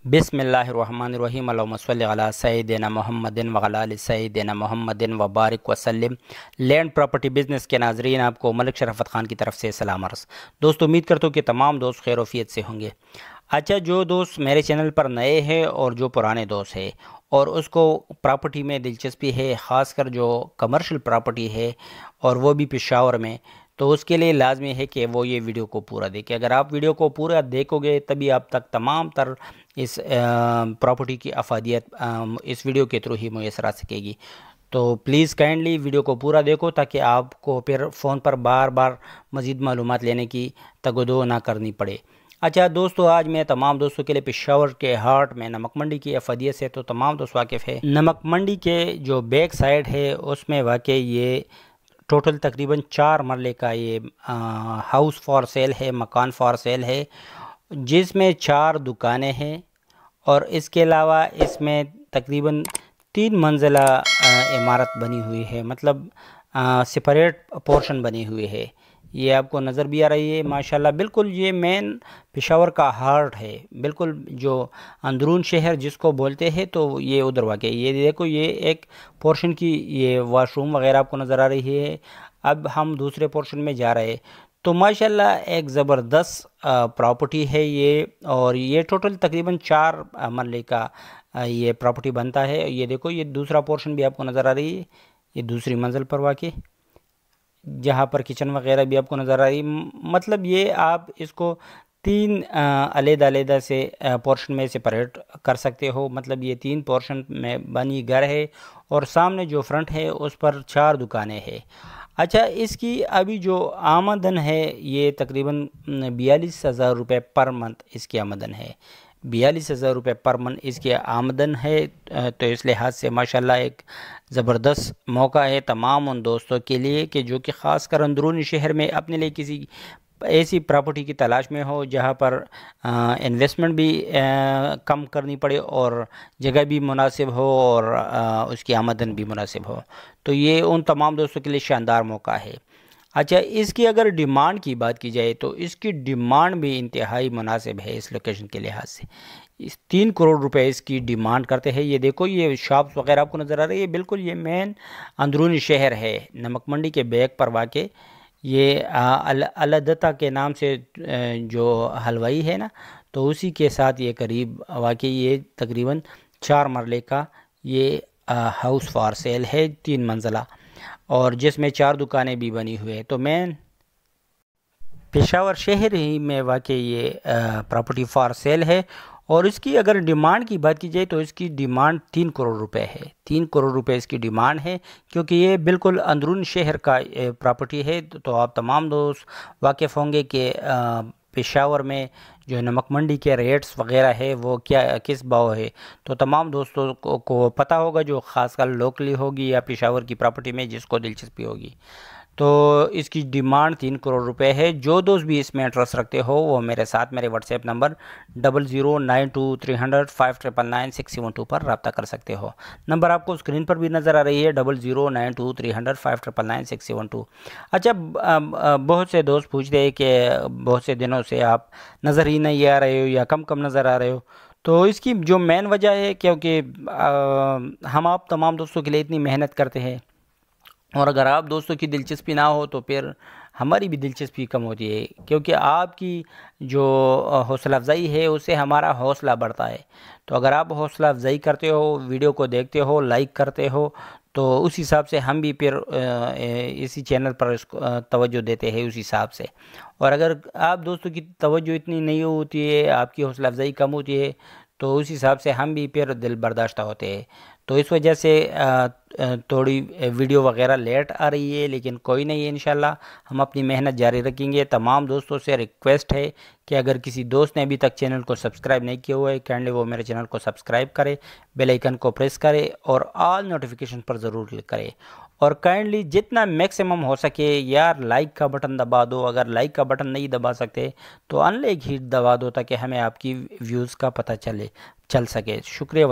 بسم اللہ الرحمن الرحیم اللہم صلی علی سیدنا محمد وعلی آل سیدنا محمد وبارک وسلم۔ لینڈ پراپرٹی بزنس کے ناظرین، آپ کو ملک شرافت خان کی طرف سے سلام عرض۔ دوستو، امید کرتا ہوں کہ تمام دوست خیر و عافیت سے ہوں گے۔ اچھا، جو دوست میرے چینل پر نئے ہیں اور جو پرانے دوست ہیں اور اس کو پراپرٹی میں دلچسپی ہے، خاص کر جو کمرشل پراپرٹی ہے اور وہ بھی پشاور میں، تو اس کے لیے لازمی ہے کہ وہ یہ ویڈیو کو پورا دیکھیں۔ اگر آپ ویڈیو کو پورا دیکھو گے تبھی آپ تک تمام تر اس پراپرٹی کی افادیت اس ویڈیو کے تھرو ہی میسر آ سکے گی۔ تو پلیز کائنڈلی ویڈیو کو پورا دیکھو تاکہ آپ کو پھر فون پر بار بار مزید معلومات لینے کی تگودو نہ کرنی پڑے۔ اچھا دوستو، آج میں تمام دوستوں کے لیے پشاور کے ہارٹ میں نمک منڈی کی افادیت سے تو تمام دوست واقف ہے۔ نمک منڈی کے جو بیک سائیڈ ہے اس میں واقع یہ ٹوٹل تقریباً 4 مرلے کا یہ ہاؤس فار سیل ہے، مکان فار سیل ہے، جس میں 4 دکانیں ہیں اور اس کے علاوہ اس میں تقریباً 3 منزلہ عمارت بنی ہوئی ہے، مطلب سپریٹ پورشن بنی ہوئی ہے۔ یہ آپ کو نظر بھی آ رہی ہے ماشاءاللہ۔ بالکل یہ مین پشاور کا ہارٹ ہے، بالکل جو اندرون شہر جس کو بولتے ہیں، تو یہ ادھر واقع ہے۔ یہ دیکھو، یہ ایک پورشن کی یہ واش روم وغیرہ آپ کو نظر آ رہی ہے۔ اب ہم دوسرے پورشن میں جا رہے ہیں تو ماشاءاللہ ایک زبردست پراپرٹی ہے یہ، اور یہ ٹوٹل تقریباً 4 مرلے کا یہ پراپرٹی بنتا ہے۔ یہ دیکھو، یہ دوسرا پورشن بھی آپ کو نظر آ رہی ہے، یہ دوسری منزل پر واقع، جہاں پر کچن وغیرہ بھی آپ کو نظر آ رہی ہے۔ مطلب یہ آپ اس کو 3 علیحدہ سے پورشن میں سپریٹ کر سکتے ہو، مطلب یہ 3 پورشن میں بنی گھر ہے اور سامنے جو فرنٹ ہے اس پر 4 دکانیں ہیں۔ اچھا، اس کی ابھی جو آمدن ہے یہ تقریباً 42,000 روپے پر منتھ اس کی آمدن ہے۔ 42,000 روپے پر منتھ اس کی آمدن ہے، تو اس لحاظ سے ماشاءاللہ ایک زبردست موقع ہے تمام ان دوستوں کے لیے کہ جو کہ خاص کر اندرونی شہر میں اپنے لیے کسی ایسی پراپرٹی کی تلاش میں ہو جہاں پر انویسٹمنٹ بھی کم کرنی پڑے اور جگہ بھی مناسب ہو اور اس کی آمدن بھی مناسب ہو، تو یہ ان تمام دوستوں کے لیے شاندار موقع ہے۔ اچھا، اس کی اگر ڈیمانڈ کی بات کی جائے تو اس کی ڈیمانڈ بھی انتہائی مناسب ہے اس لوکیشن کے لحاظ سے۔ 3 کروڑ روپے اس کی ڈیمانڈ کرتے ہیں۔ یہ دیکھو، یہ شاپس وغیرہ آپ کو نظر آ رہی ہے، بالکل یہ مین اندرونی شہر ہے، نمک منڈی کے بیک پر واقع۔ یہ الدتا کے نام سے جو حلوائی ہے نا، تو اسی کے ساتھ یہ قریب واقع یہ تقریباً 4 مرلے کا یہ ہاؤس فار سیل ہے، 3 منزلہ، اور جس میں 4 دکانیں بھی بنی ہوئی ہیں۔ تو مین پشاور شہر ہی میں واقع یہ پراپرٹی فار سیل ہے، اور اس کی اگر ڈیمانڈ کی بات کی جائے تو اس کی ڈیمانڈ 3 کروڑ روپے ہے۔ 3 کروڑ روپے اس کی ڈیمانڈ ہے، کیونکہ یہ بالکل اندرون شہر کا پراپرٹی ہے۔ تو آپ تمام دوست واقف ہوں گے کہ پشاور میں جو نمک منڈی کے ریٹس وغیرہ ہے وہ کس بھاؤ ہے، تو تمام دوستوں کو پتہ ہوگا جو خاص کر لوکلی ہوگی یا پشاور کی پراپرٹی میں جس کو دلچسپی ہوگی۔ تو اس کی ڈیمانڈ 3 کروڑ روپے ہے۔ جو دوست بھی اس میں انٹرسٹ رکھتے ہو وہ میرے ساتھ میرے واٹس ایپ نمبر 00923005999672 پر رابطہ کر سکتے ہو۔ نمبر آپ کو اسکرین پر بھی نظر آ رہی ہے، 00923005999672۔ اچھا، بہت سے دوست پوچھتے ہیں کہ بہت سے دنوں سے آپ نظر ہی نہیں آ رہے ہو یا کم نظر آ رہے ہو، تو اس کی جو مین وجہ ہے کیونکہ ہم آپ تمام دوستوں کے لیے اتنی محنت کرتے ہیں، اور اگر آپ دوستوں کی دلچسپی نہ ہو تو پھر ہماری بھی دلچسپی کم ہوتی ہے، کیونکہ آپ کی جو حوصلہ افزائی ہے اس سے ہمارا حوصلہ بڑھتا ہے۔ تو اگر آپ حوصلہ افزائی کرتے ہو، ویڈیو کو دیکھتے ہو، لائک کرتے ہو، تو اس حساب سے ہم بھی پھر اسی چینل پر اس کو توجہ دیتے ہیں اس حساب سے۔ اور اگر آپ دوستوں کی توجہ اتنی نہیں ہوتی ہے، آپ کی حوصلہ افزائی کم ہوتی ہے، تو اس حساب سے ہم بھی پھر دل برداشتہ ہوتے ہیں۔ تو اس وجہ سے تھوڑی ویڈیو وغیرہ لیٹ آ رہی ہے، لیکن کوئی نہیں، انشاءاللہ ہم اپنی محنت جاری رکھیں گے۔ تمام دوستوں سے ریکویسٹ ہے کہ اگر کسی دوست نے ابھی تک چینل کو سبسکرائب نہیں کیا ہوا ہے، کائنڈلی وہ میرے چینل کو سبسکرائب کرے، بیل آئیکن کو پریس کرے اور آل نوٹیفیکیشن پر ضرور کلک کرے، اور کائنڈلی جتنا میکسیمم ہو سکے یار لائک کا بٹن دبا دو۔ اگر لائک کا بٹن نہیں دبا سکتے تو ان لائک ہی دبا دو تاکہ ہمیں آپ کی ویوز کا پتہ چل سکے۔ شکریہ۔